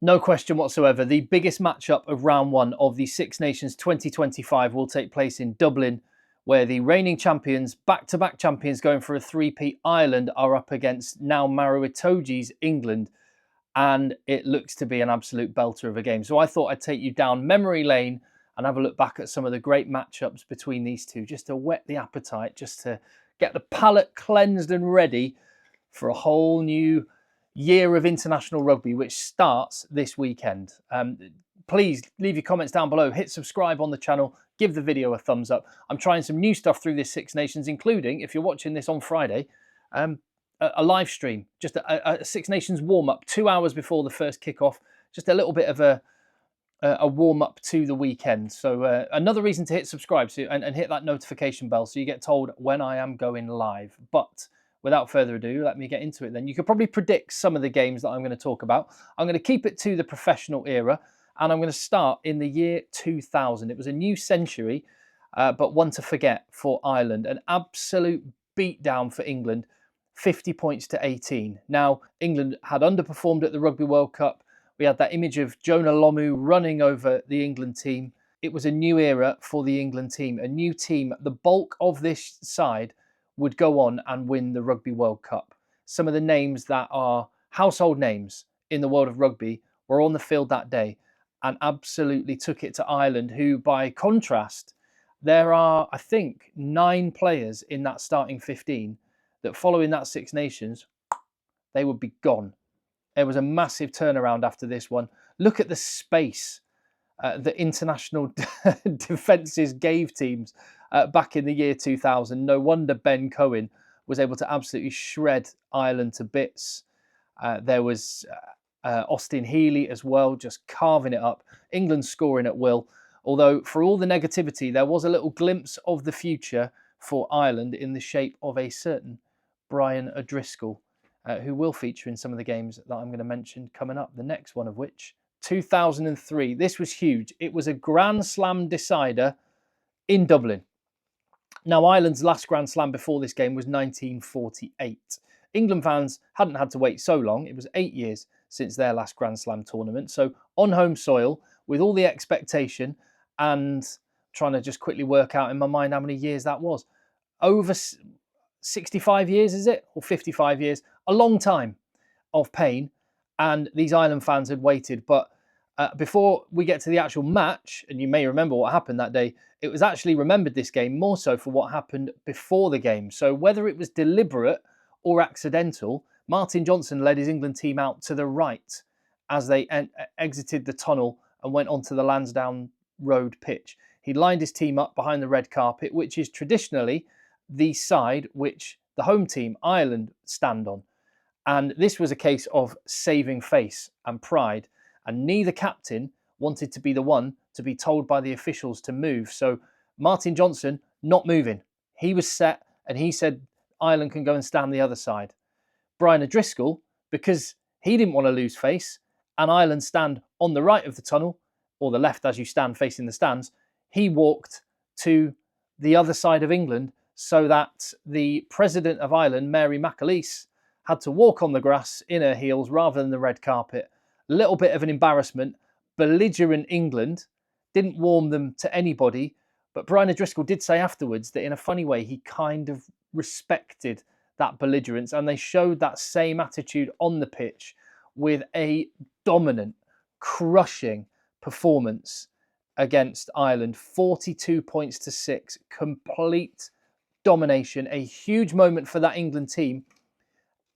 No question whatsoever. The biggest matchup of round one of the Six Nations 2025 will take place in Dublin, where the reigning champions, back-to-back champions going for a three-peat, Ireland, are up against now Maruitoji's England. And it looks to be an absolute belter of a game. So I thought I'd take you down memory lane and have a look back at some of the great matchups between these two, just to whet the appetite, just to get the palate cleansed and ready for a whole new year of international rugby, which starts this weekend. Please leave your comments down below, hit subscribe on the channel, give the video a thumbs up. I'm trying some new stuff through this Six Nations, including, if you're watching this on Friday, a live stream, just a Six Nations warm-up 2 hours before the first kickoff, just a little bit of a warm-up to the weekend. So another reason to hit subscribe and hit that notification bell so you get told when I am going live. But without further ado, let me get into it then. You could probably predict some of the games that I'm going to talk about. I'm going to keep it to the professional era, and I'm going to start in the year 2000. It was a new century, but one to forget for Ireland. An absolute beatdown for England, 50 points to 18. Now, England had underperformed at the Rugby World Cup. We had that image of Jonah Lomu running over the England team. It was a new era for the England team, a new team. The bulk of this side would go on and win the Rugby World Cup. Some of the names that are household names in the world of rugby were on the field that day and absolutely took it to Ireland, who, by contrast, there are, I think, 9 players in that starting 15 that following that Six Nations, they would be gone. There was a massive turnaround after this one. Look at the space that international defences gave teams back in the year 2000. No wonder Ben Cohen was able to absolutely shred Ireland to bits. There was Austin Healy as well, just carving it up. England scoring at will. Although for all the negativity, there was a little glimpse of the future for Ireland in the shape of a certain Brian O'Driscoll, who will feature in some of the games that I'm going to mention coming up. The next one of which, 2003. This was huge. It was a Grand Slam decider in Dublin. Now, Ireland's last Grand Slam before this game was 1948. England fans hadn't had to wait so long. It was 8 years since their last Grand Slam tournament. So on home soil, with all the expectation, and trying to just quickly work out in my mind how many years that was. Over 65 years, is it? Or 55 years? A long time of pain. And these Ireland fans had waited. But before we get to the actual match, and you may remember what happened that day, it was actually remembered, this game, more so for what happened before the game. So whether it was deliberate or accidental, Martin Johnson led his England team out to the right as they exited the tunnel and went onto the Lansdowne Road pitch. He lined his team up behind the red carpet, which is traditionally the side which the home team, Ireland, stand on. And this was a case of saving face and pride. And neither captain wanted to be the one to be told by the officials to move. So Martin Johnson, not moving. He was set and he said Ireland can go and stand the other side. Brian O'Driscoll, because he didn't want to lose face, and Ireland stand on the right of the tunnel, or the left as you stand facing the stands, he walked to the other side of England so that the president of Ireland, Mary McAleese, had to walk on the grass in her heels rather than the red carpet. A little bit of an embarrassment. Belligerent England didn't warm them to anybody, but Brian O'Driscoll did say afterwards that in a funny way he kind of respected that belligerence, and they showed that same attitude on the pitch with a dominant, crushing performance against Ireland. 42 points to 6, complete domination, a huge moment for that England team,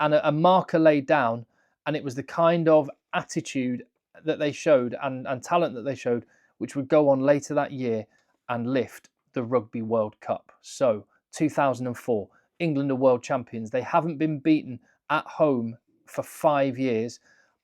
and a marker laid down. And it was the kind of attitude that they showed and talent that they showed, which would go on later that year and lift the Rugby World Cup. So 2004, England are world champions. They haven't been beaten at home for 5 years.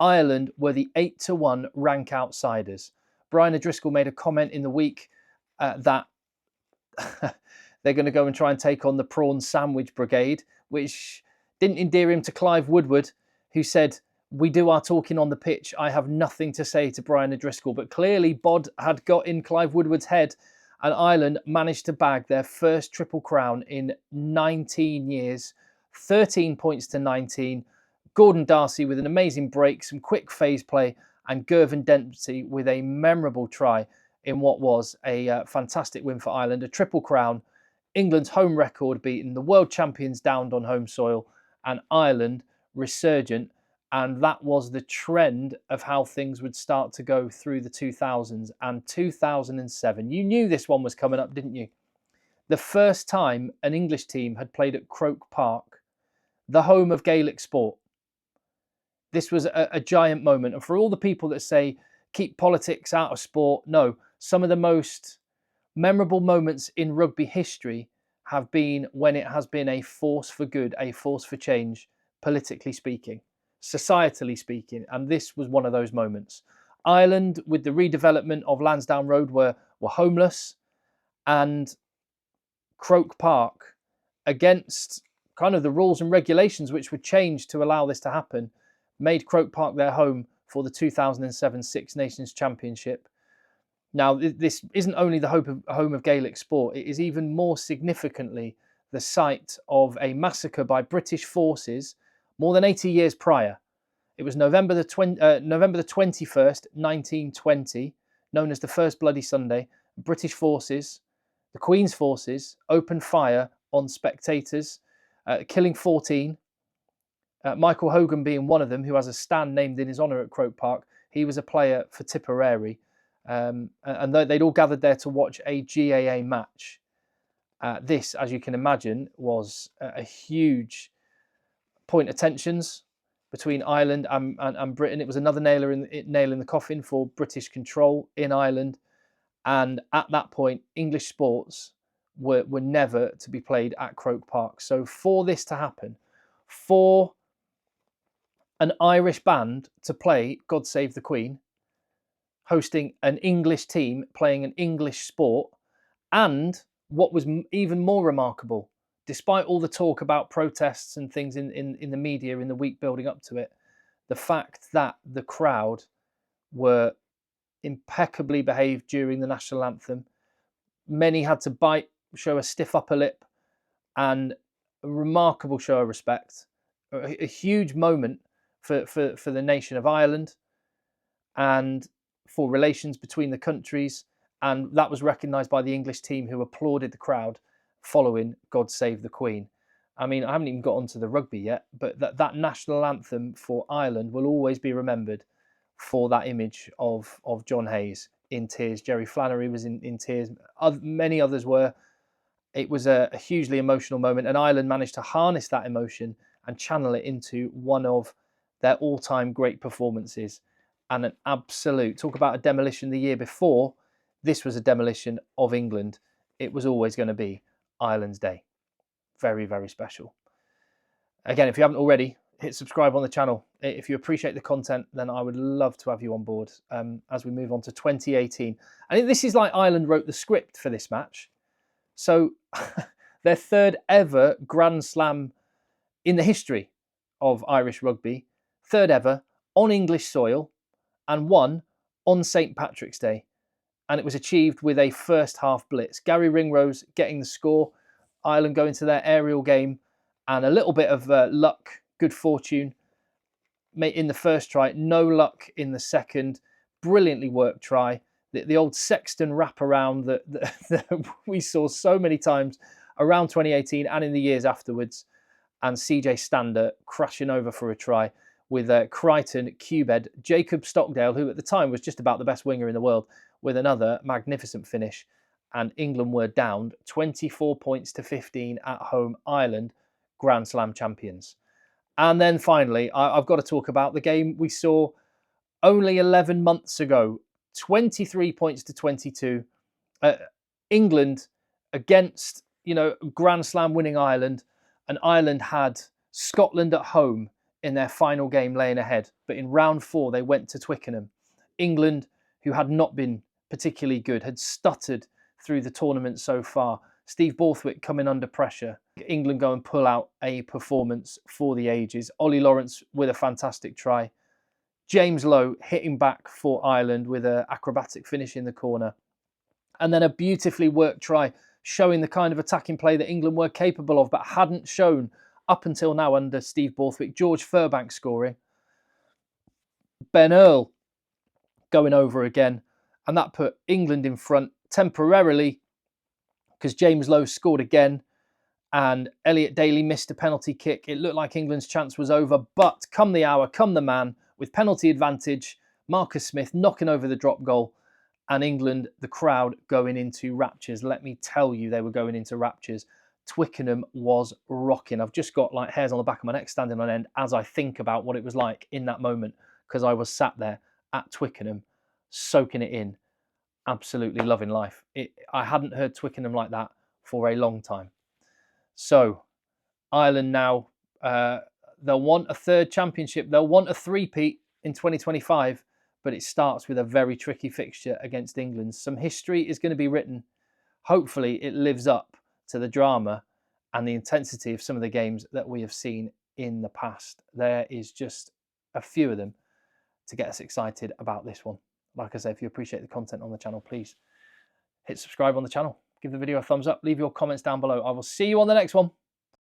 Ireland were the 8-1 rank outsiders. Brian O'Driscoll made a comment in the week that they're going to go and try and take on the Prawn Sandwich Brigade, which didn't endear him to Clive Woodward, who said, "We do our talking on the pitch. I have nothing to say to Brian O'Driscoll." But clearly Bod had got in Clive Woodward's head, and Ireland managed to bag their first Triple Crown in 19 years, 13 points to 19. Gordon Darcy with an amazing break, some quick phase play, and Gervin Dempsey with a memorable try in what was a fantastic win for Ireland, a triple crown, England's home record beaten, the world champions downed on home soil, and Ireland resurgent. And that was the trend of how things would start to go through the 2000s and 2007. You knew this one was coming up, didn't you? The first time an English team had played at Croke Park, the home of Gaelic sport. This was a giant moment. And for all the people that say, keep politics out of sport, no, some of the most memorable moments in rugby history have been when it has been a force for good, a force for change, politically speaking, societally speaking. And this was one of those moments. Ireland, with the redevelopment of Lansdowne Road, were homeless. And Croke Park, against kind of the rules and regulations which were changed to allow this to happen, made Croke Park their home for the 2007 Six Nations Championship. Now, this isn't only the home of Gaelic sport, it is even more significantly the site of a massacre by British forces more than 80 years prior. It was November the 21st, 1920, known as the First Bloody Sunday. British forces, the Queen's forces, opened fire on spectators, killing 14. Michael Hogan being one of them, who has a stand named in his honour at Croke Park. He was a player for Tipperary. And they'd all gathered there to watch a GAA match. This, as you can imagine, was a huge point of tensions between Ireland and Britain. It was another nail in the coffin for British control in Ireland. And at that point, English sports were never to be played at Croke Park. So for this to happen, for an Irish band to play God Save the Queen, hosting an English team playing an English sport, and what was even more remarkable, despite all the talk about protests and things in the media in the week building up to it, the fact that the crowd were impeccably behaved during the national anthem. Many had to bite, show a stiff upper lip, and a remarkable show of respect. A huge moment for the nation of Ireland and for relations between the countries. And that was recognised by the English team, who applauded the crowd following God Save the Queen. I mean, I haven't even got onto the rugby yet, but that national anthem for Ireland will always be remembered for that image of John Hayes in tears. Jerry Flannery was in tears. Many others were. It was a hugely emotional moment, and Ireland managed to harness that emotion and channel it into one of their all-time great performances. And an absolute, talk about a demolition the year before, this was a demolition of England. It was always going to be Ireland's day. Very, very special. Again, if you haven't already, hit subscribe on the channel. If you appreciate the content, then I would love to have you on board as we move on to 2018. I think this is like Ireland wrote the script for this match. So their third ever Grand Slam in the history of Irish rugby, third ever on English soil, and one on St. Patrick's Day. And it was achieved with a first half blitz. Gary Ringrose getting the score, Ireland going to their aerial game, and a little bit of luck, good fortune in the first try, no luck in the second. Brilliantly worked try. The old Sexton wraparound that we saw so many times around 2018 and in the years afterwards. And CJ Stander crashing over for a try with Crichton, Cubed, Jacob Stockdale, who at the time was just about the best winger in the world, with another magnificent finish. And England were downed 24 points to 15 at home. Ireland, Grand Slam champions. And then finally, I've got to talk about the game we saw only 11 months ago. 23 points to 22. England against, Grand Slam winning Ireland. And Ireland had Scotland at home in their final game laying ahead. But in round 4, they went to Twickenham. England, who had not been particularly good, had stuttered through the tournament so far. Steve Borthwick coming under pressure. England go and pull out a performance for the ages. Ollie Lawrence with a fantastic try. James Lowe hitting back for Ireland with an acrobatic finish in the corner. And then a beautifully worked try showing the kind of attacking play that England were capable of but hadn't shown up until now under Steve Borthwick. George Furbank scoring. Ben Earl going over again. And that put England in front temporarily because James Lowe scored again and Elliot Daly missed a penalty kick. It looked like England's chance was over, but come the hour, come the man, with penalty advantage, Marcus Smith knocking over the drop goal, and England, the crowd, going into raptures. Let me tell you, they were going into raptures. Twickenham was rocking. I've just got like hairs on the back of my neck standing on end as I think about what it was like in that moment, because I was sat there at Twickenham, soaking it in, absolutely loving life. I hadn't heard Twickenham like that for a long time. So Ireland now, they'll want a third championship. They'll want a three-peat in 2025, but it starts with a very tricky fixture against England. Some history is going to be written. Hopefully it lives up to the drama and the intensity of some of the games that we have seen in the past. There is just a few of them to get us excited about this one. Like I said, if you appreciate the content on the channel, please hit subscribe on the channel. Give the video a thumbs up. Leave your comments down below. I will see you on the next one.